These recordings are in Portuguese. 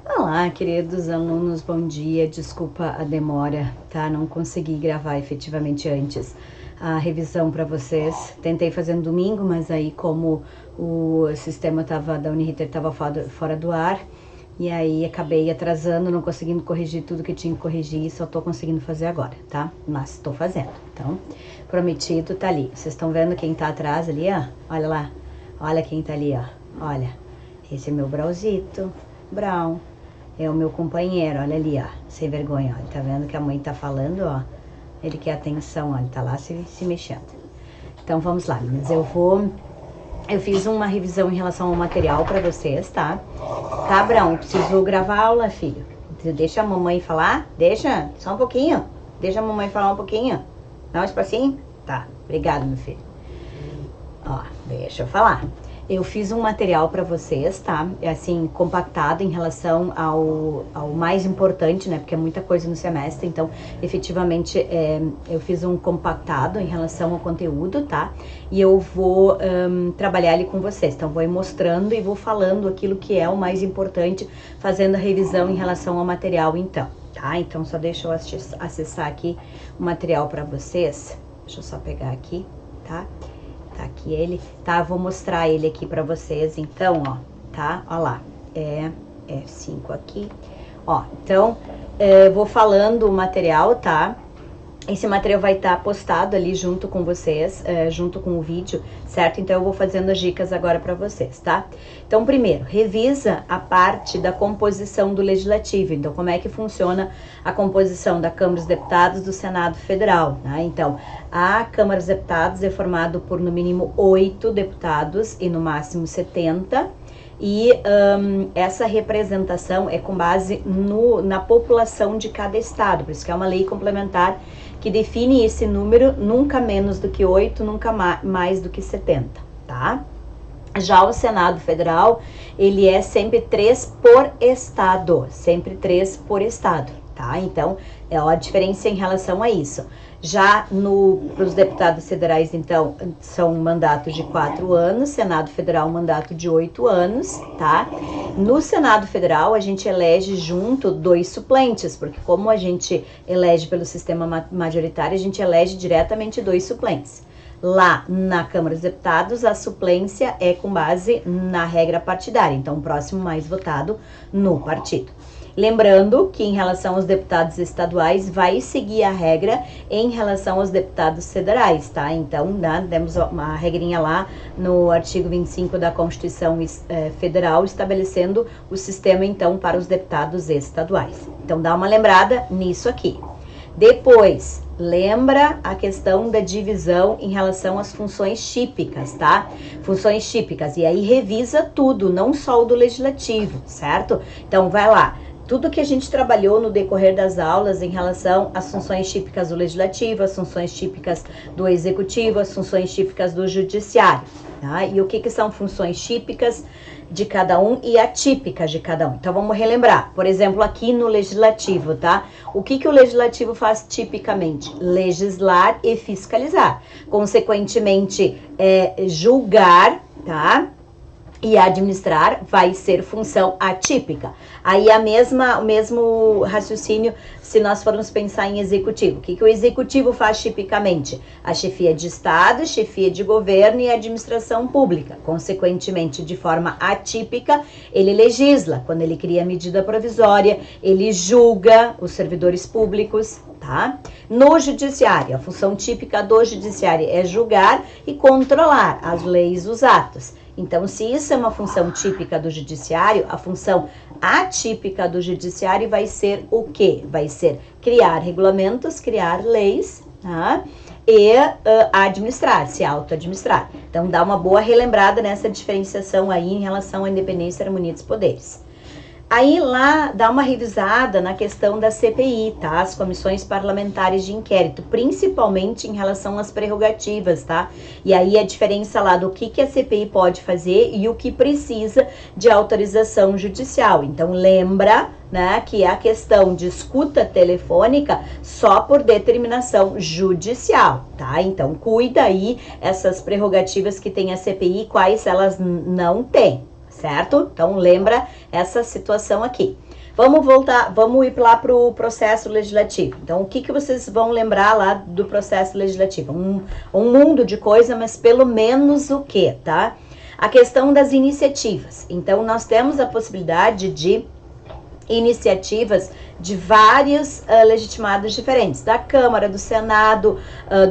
Olá, queridos alunos, bom dia. Desculpa a demora, tá? Não consegui gravar efetivamente antes a revisão para vocês. Tentei fazer no domingo, mas aí como o sistema da Uniriter estava fora do ar, e aí acabei atrasando, não conseguindo corrigir tudo que tinha que corrigir, só tô conseguindo fazer agora, tá? Mas tô fazendo. Então, prometido tá ali. Vocês estão vendo quem tá atrás ali, ó? Olha lá. Olha quem tá ali, ó. Olha. Esse é meu Brauzito. Brown. É o meu companheiro, olha ali, ó, sem vergonha, ó, ele tá vendo que a mãe tá falando, ó, ele quer atenção, ó, ele tá lá se mexendo. Então vamos lá, meninas, eu fiz uma revisão em relação ao material pra vocês, tá? Tá, Brão, preciso gravar a aula, filho. Deixa a mamãe falar, deixa, só um pouquinho, deixa a mamãe falar um pouquinho. Dá um espacinho? Tá, obrigado, meu filho. Ó, deixa eu falar. Eu fiz um material para vocês, tá? É assim, compactado em relação ao mais importante, né? Porque é muita coisa no semestre, então, efetivamente, eu fiz um compactado em relação ao conteúdo, tá? E eu vou trabalhar ali com vocês. Então, vou ir mostrando e vou falando aquilo que é o mais importante, fazendo a revisão em relação ao material, então, tá? Então, só deixa eu acessar aqui o material para vocês. Deixa eu só pegar aqui, tá? Tá aqui ele, tá? Vou mostrar ele aqui pra vocês, então, ó, tá? Ó lá, é F5 aqui, ó, então, vou falando o material, tá? Esse material vai estar postado ali junto com vocês, junto com o vídeo, certo? Então, eu vou fazendo as dicas agora para vocês, tá? Então, primeiro, revisa a parte da composição do Legislativo. Então, como é que funciona a composição da Câmara dos Deputados do Senado Federal, né? Então, a Câmara dos Deputados é formada por, no mínimo, 8 deputados e, no máximo, 70. E essa representação é com base na população de cada estado, por isso que é uma lei complementar que define esse número, nunca menos do que 8, nunca mais do que 70, tá? Já o Senado Federal, ele é sempre 3 por estado, sempre 3 por estado, tá? Então, é a diferença em relação a isso. Já para os deputados federais, então, são mandatos de 4 anos, Senado Federal, mandato de 8 anos, tá? No Senado Federal, a gente elege junto 2 suplentes, porque como a gente elege pelo sistema majoritário, a gente elege diretamente 2 suplentes. Lá na Câmara dos Deputados, a suplência é com base na regra partidária, então o próximo mais votado no partido. Lembrando que em relação aos deputados estaduais, vai seguir a regra em relação aos deputados federais, tá? Então, né, temos uma regrinha lá no artigo 25 da Constituição Federal, estabelecendo o sistema, então, para os deputados estaduais. Então, dá uma lembrada nisso aqui. Depois, lembra a questão da divisão em relação às funções típicas, tá? Funções típicas, e aí revisa tudo, não só o do legislativo, certo? Então, vai lá. Tudo que a gente trabalhou no decorrer das aulas em relação às funções típicas do legislativo, as funções típicas do executivo, as funções típicas do judiciário, tá? E o que são funções típicas de cada um e atípicas de cada um. Então, vamos relembrar. Por exemplo, aqui no legislativo, tá? O que o legislativo faz tipicamente? Legislar e fiscalizar. Consequentemente, julgar, tá? E administrar vai ser função atípica. Aí o mesmo raciocínio se nós formos pensar em executivo. O que o executivo faz tipicamente? A chefia de Estado, chefia de governo e administração pública. Consequentemente, de forma atípica, ele legisla. Quando ele cria medida provisória, ele julga os servidores públicos, tá? No judiciário, a função típica do judiciário é julgar e controlar as leis, os atos. Então, se isso é uma função típica do judiciário, a função atípica do judiciário vai ser o quê? Vai ser criar regulamentos, criar leis, tá? E administrar, se auto-administrar. Então, dá uma boa relembrada nessa diferenciação aí em relação à independência e harmonia dos poderes. Aí lá dá uma revisada na questão da CPI, tá? As comissões parlamentares de inquérito, principalmente em relação às prerrogativas, tá? E aí a diferença lá do que a CPI pode fazer e o que precisa de autorização judicial. Então lembra, né, que a questão de escuta telefônica só por determinação judicial, tá? Então cuida aí essas prerrogativas que tem a CPI, quais elas não têm. Certo? Então, lembra essa situação aqui. vamos ir lá para o processo legislativo. Então, o que vocês vão lembrar lá do processo legislativo? Um mundo de coisa, mas pelo menos o quê, tá? A questão das iniciativas. Então, nós temos a possibilidade de iniciativas de vários legitimados diferentes, da Câmara, do Senado,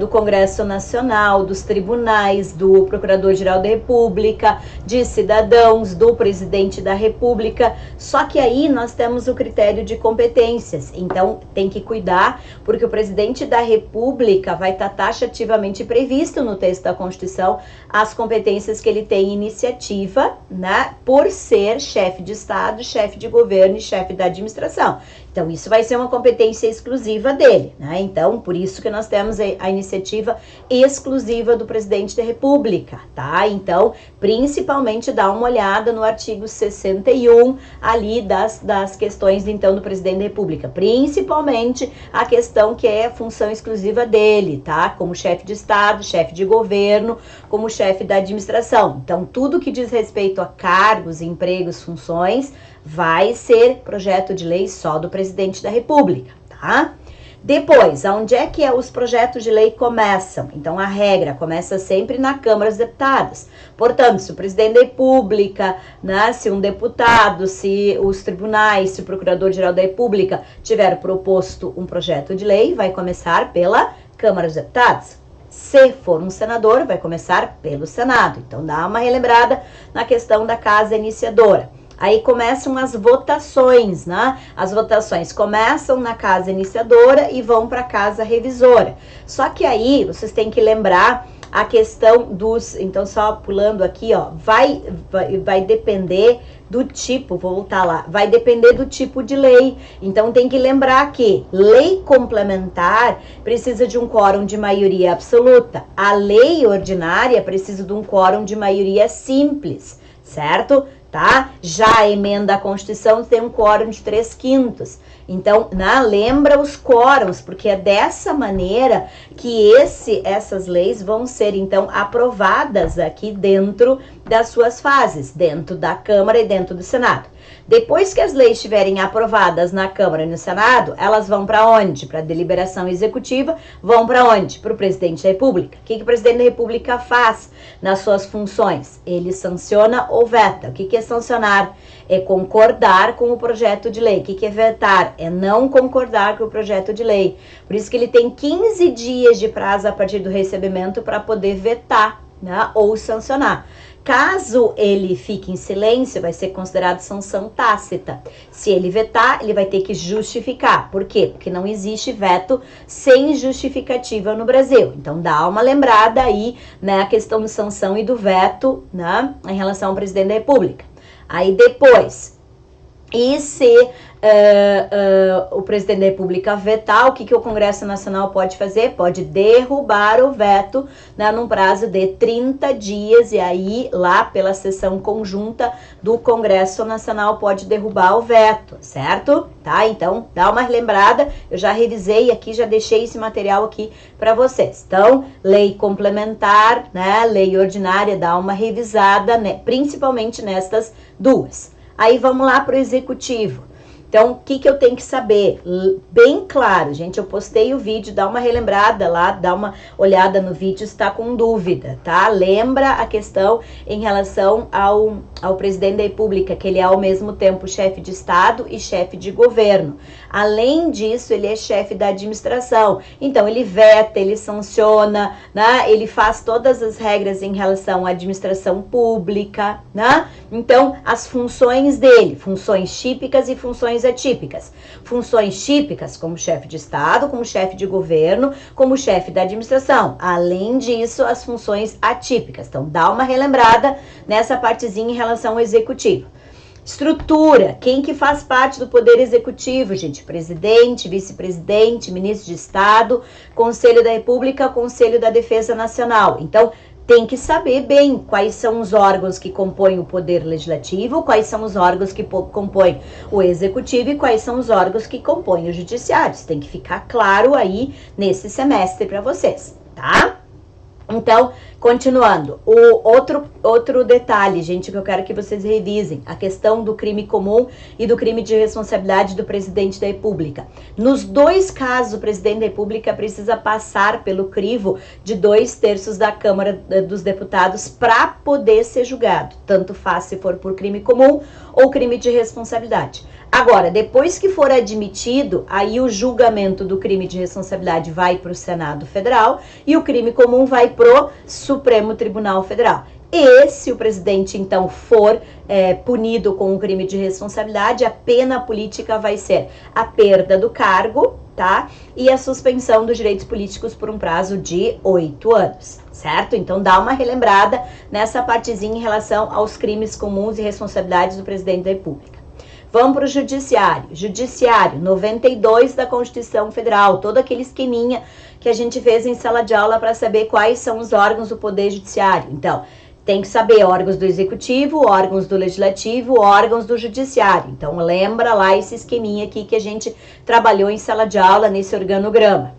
do Congresso Nacional, dos tribunais, do Procurador-Geral da República, de cidadãos, do Presidente da República, só que aí nós temos o critério de competências, então tem que cuidar, porque o Presidente da República vai estar taxativamente previsto no texto da Constituição as competências que ele tem em iniciativa, né, por ser chefe de Estado, chefe de governo e chefe da administração. Então, isso vai ser uma competência exclusiva dele, né? Então, por isso que nós temos a iniciativa exclusiva do Presidente da República, tá? Então, principalmente dá uma olhada no artigo 61 ali das questões, então, do Presidente da República, principalmente a questão que é a função exclusiva dele, tá? Como chefe de Estado, chefe de governo, como chefe da administração. Então, tudo que diz respeito a cargos, empregos, funções, vai ser projeto de lei só do Presidente da República, tá? Depois, onde é que os projetos de lei começam? Então, a regra começa sempre na Câmara dos Deputados. Portanto, se o Presidente da República, né, se um deputado, se os tribunais, se o Procurador-Geral da República tiver proposto um projeto de lei, vai começar pela Câmara dos Deputados. Se for um senador, vai começar pelo Senado. Então, dá uma relembrada na questão da casa iniciadora. Aí começam as votações, né? As votações começam na casa iniciadora e vão para a casa revisora. Só que aí vocês têm que lembrar a questão dos... Então, só pulando aqui, ó, vai depender do tipo, vou voltar lá, vai depender do tipo de lei. Então, tem que lembrar que lei complementar precisa de um quórum de maioria absoluta. A lei ordinária precisa de um quórum de maioria simples, certo? Tá? Já a emenda à Constituição tem um quórum de 3/5. Então, lembra os quórums, porque é dessa maneira que essas leis vão ser, então, aprovadas aqui dentro das suas fases, dentro da Câmara e dentro do Senado. Depois que as leis estiverem aprovadas na Câmara e no Senado, elas vão para onde? Para a deliberação executiva, vão para onde? Para o Presidente da República. O que o Presidente da República faz nas suas funções? Ele sanciona ou veta. O que é sancionar? É concordar com o projeto de lei. O que é vetar? É não concordar com o projeto de lei. Por isso que ele tem 15 dias de prazo a partir do recebimento para poder vetar, né, ou sancionar. Caso ele fique em silêncio, vai ser considerado sanção tácita. Se ele vetar, ele vai ter que justificar. Por quê? Porque não existe veto sem justificativa no Brasil. Então, dá uma lembrada aí, né, a questão de sanção e do veto, né, em relação ao Presidente da República. Aí depois, e se o Presidente da República vetar, o que o Congresso Nacional pode fazer? Pode derrubar o veto, né, num prazo de 30 dias, e aí lá pela sessão conjunta do Congresso Nacional pode derrubar o veto, certo? Tá? Então, dá uma lembrada, eu já revisei aqui, já deixei esse material aqui para vocês. Então, lei complementar, né, lei ordinária, dá uma revisada, né, principalmente nestas duas. Aí vamos lá para o Executivo. Então, o que eu tenho que saber? Bem claro, gente, eu postei o vídeo, dá uma relembrada lá, dá uma olhada no vídeo se está com dúvida, tá? Lembra a questão em relação ao Presidente da República, que ele é ao mesmo tempo chefe de Estado e chefe de governo. Além disso, ele é chefe da administração. Então, ele veta, ele sanciona, né? Ele faz todas as regras em relação à administração pública, né? Então, as funções dele, funções típicas e funções atípicas. Funções típicas como chefe de Estado, como chefe de governo, como chefe da administração. Além disso, as funções atípicas. Então, dá uma relembrada nessa partezinha em relação ao Executivo. Estrutura, quem que faz parte do Poder Executivo, gente? Presidente, vice-presidente, ministro de Estado, Conselho da República, Conselho da Defesa Nacional. Então, tem que saber bem quais são os órgãos que compõem o Poder Legislativo, quais são os órgãos que compõem o Executivo e quais são os órgãos que compõem o Judiciário. Isso tem que ficar claro aí nesse semestre para vocês, tá? Então, Continuando, o outro detalhe, gente, que eu quero que vocês revisem, a questão do crime comum e do crime de responsabilidade do presidente da República. Nos dois casos, o presidente da República precisa passar pelo crivo de 2/3 da Câmara dos Deputados para poder ser julgado, tanto faz se for por crime comum ou crime de responsabilidade. Agora, depois que for admitido, aí o julgamento do crime de responsabilidade vai para o Senado Federal e o crime comum vai pro Supremo Tribunal Federal. E se o presidente, então, for punido com um crime de responsabilidade, a pena política vai ser a perda do cargo, tá? E a suspensão dos direitos políticos por um prazo de 8 anos, certo? Então, dá uma relembrada nessa partezinha em relação aos crimes comuns e responsabilidades do presidente da República. Vamos para o judiciário. Judiciário, 92 da Constituição Federal, todo aquele esqueminha que a gente fez em sala de aula para saber quais são os órgãos do Poder Judiciário. Então, tem que saber órgãos do Executivo, órgãos do Legislativo, órgãos do Judiciário. Então, lembra lá esse esqueminha aqui que a gente trabalhou em sala de aula nesse organograma.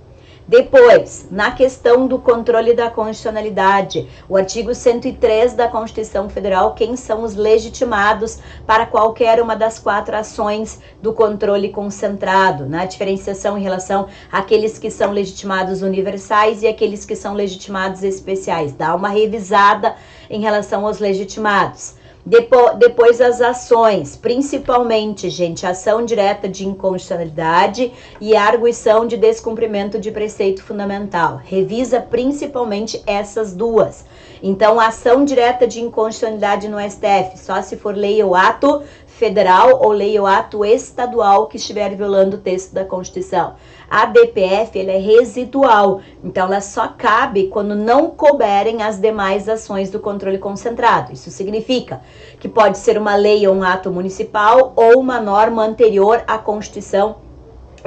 Depois, na questão do controle da constitucionalidade, o artigo 103 da Constituição Federal, quem são os legitimados para qualquer uma das 4 ações do controle concentrado, na diferenciação em relação àqueles que são legitimados universais e aqueles que são legitimados especiais. Dá uma revisada em relação aos legitimados. Depois as ações, principalmente, gente, ação direta de inconstitucionalidade e arguição de descumprimento de preceito fundamental. Revisa principalmente essas duas. Então, ação direta de inconstitucionalidade no STF, só se for lei ou ato federal ou lei ou ato estadual que estiver violando o texto da Constituição. A DPF, ela é residual, então ela só cabe quando não couberem as demais ações do controle concentrado. Isso significa que pode ser uma lei ou um ato municipal ou uma norma anterior à Constituição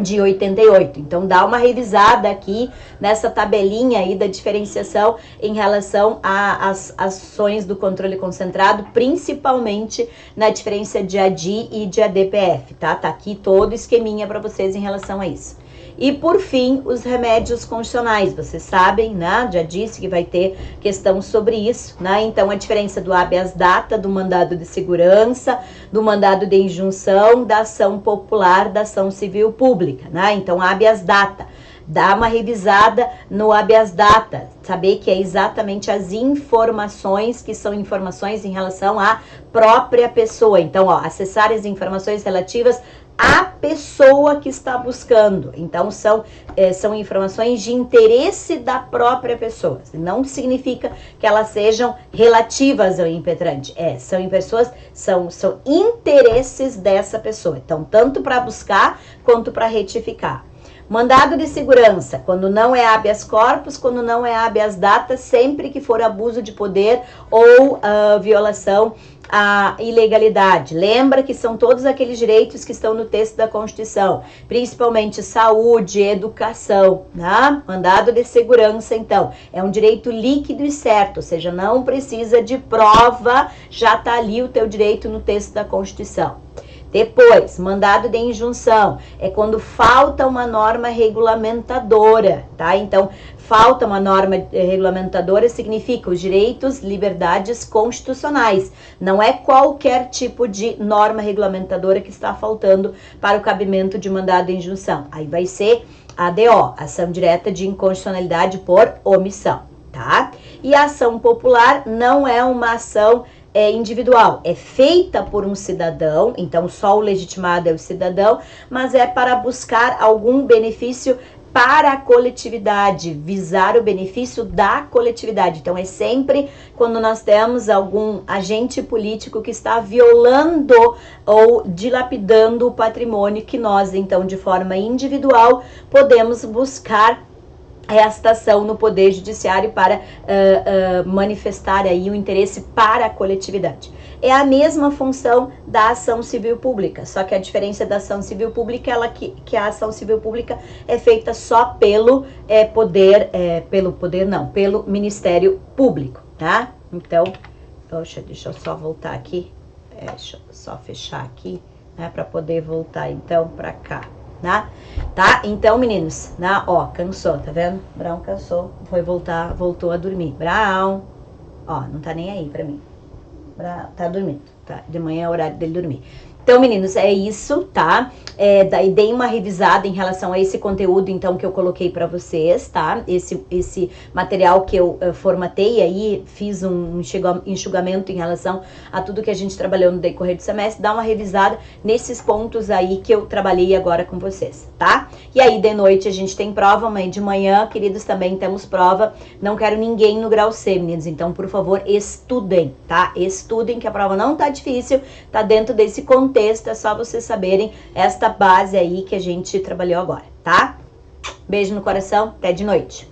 de 88. Então, dá uma revisada aqui nessa tabelinha aí da diferenciação em relação às ações do controle concentrado, principalmente na diferença de ADI e de ADPF, tá? Tá aqui todo o esqueminha para vocês em relação a isso. E, por fim, os remédios constitucionais. Vocês sabem, né? Já disse que vai ter questão sobre isso, né? Então, a diferença do habeas data, do mandado de segurança, do mandado de injunção, da ação popular, da ação civil pública, né? Então, habeas data. Dá uma revisada no habeas data, saber que é exatamente as informações que são informações em relação à própria pessoa. Então, ó, acessar as informações relativas à pessoa que está buscando. Então, são informações de interesse da própria pessoa. Não significa que elas sejam relativas ao impetrante. São interesses dessa pessoa. Então, tanto para buscar quanto para retificar. Mandado de segurança, quando não é habeas corpus, quando não é habeas data, sempre que for abuso de poder ou violação à ilegalidade. Lembra que são todos aqueles direitos que estão no texto da Constituição, principalmente saúde, educação, né? Mandado de segurança, então, é um direito líquido e certo, ou seja, não precisa de prova, já está ali o teu direito no texto da Constituição. Depois, mandado de injunção, é quando falta uma norma regulamentadora, tá? Então, falta uma norma regulamentadora significa os direitos, liberdades constitucionais. Não é qualquer tipo de norma regulamentadora que está faltando para o cabimento de mandado de injunção. Aí vai ser ADO, ação direta de inconstitucionalidade por omissão, tá? E a ação popular não é uma ação individual, é feita por um cidadão, então só o legitimado é o cidadão, mas é para buscar algum benefício para a coletividade, visar o benefício da coletividade. Então, é sempre quando nós temos algum agente político que está violando ou dilapidando o patrimônio que nós, então, de forma individual, podemos buscar esta ação no Poder Judiciário para manifestar aí o interesse para a coletividade. É a mesma função da ação civil pública, só que a diferença da ação civil pública é que a ação civil pública é feita só pelo pelo Ministério Público, tá? Então, poxa, deixa eu só voltar aqui, deixa eu só fechar aqui, né, para poder voltar então para cá. né? Tá? Então, meninos, né? Ó, cansou, tá vendo? Brown cansou, voltou a dormir. Brown, ó, não tá nem aí pra mim. Tá dormindo, tá? De manhã é o horário dele dormir. Então, meninos, é isso, tá? Daí dei uma revisada em relação a esse conteúdo, então, que eu coloquei pra vocês, tá? Esse material que eu formatei aí, fiz um enxugamento em relação a tudo que a gente trabalhou no decorrer do semestre, dá uma revisada nesses pontos aí que eu trabalhei agora com vocês, tá? E aí, de noite, a gente tem prova, amanhã de manhã, queridos, também temos prova. Não quero ninguém no grau C, meninos, então, por favor, estudem, tá? Estudem, que a prova não tá difícil, tá dentro desse contexto, é só vocês saberem esta base aí que a gente trabalhou agora, tá? Beijo no coração, até de noite.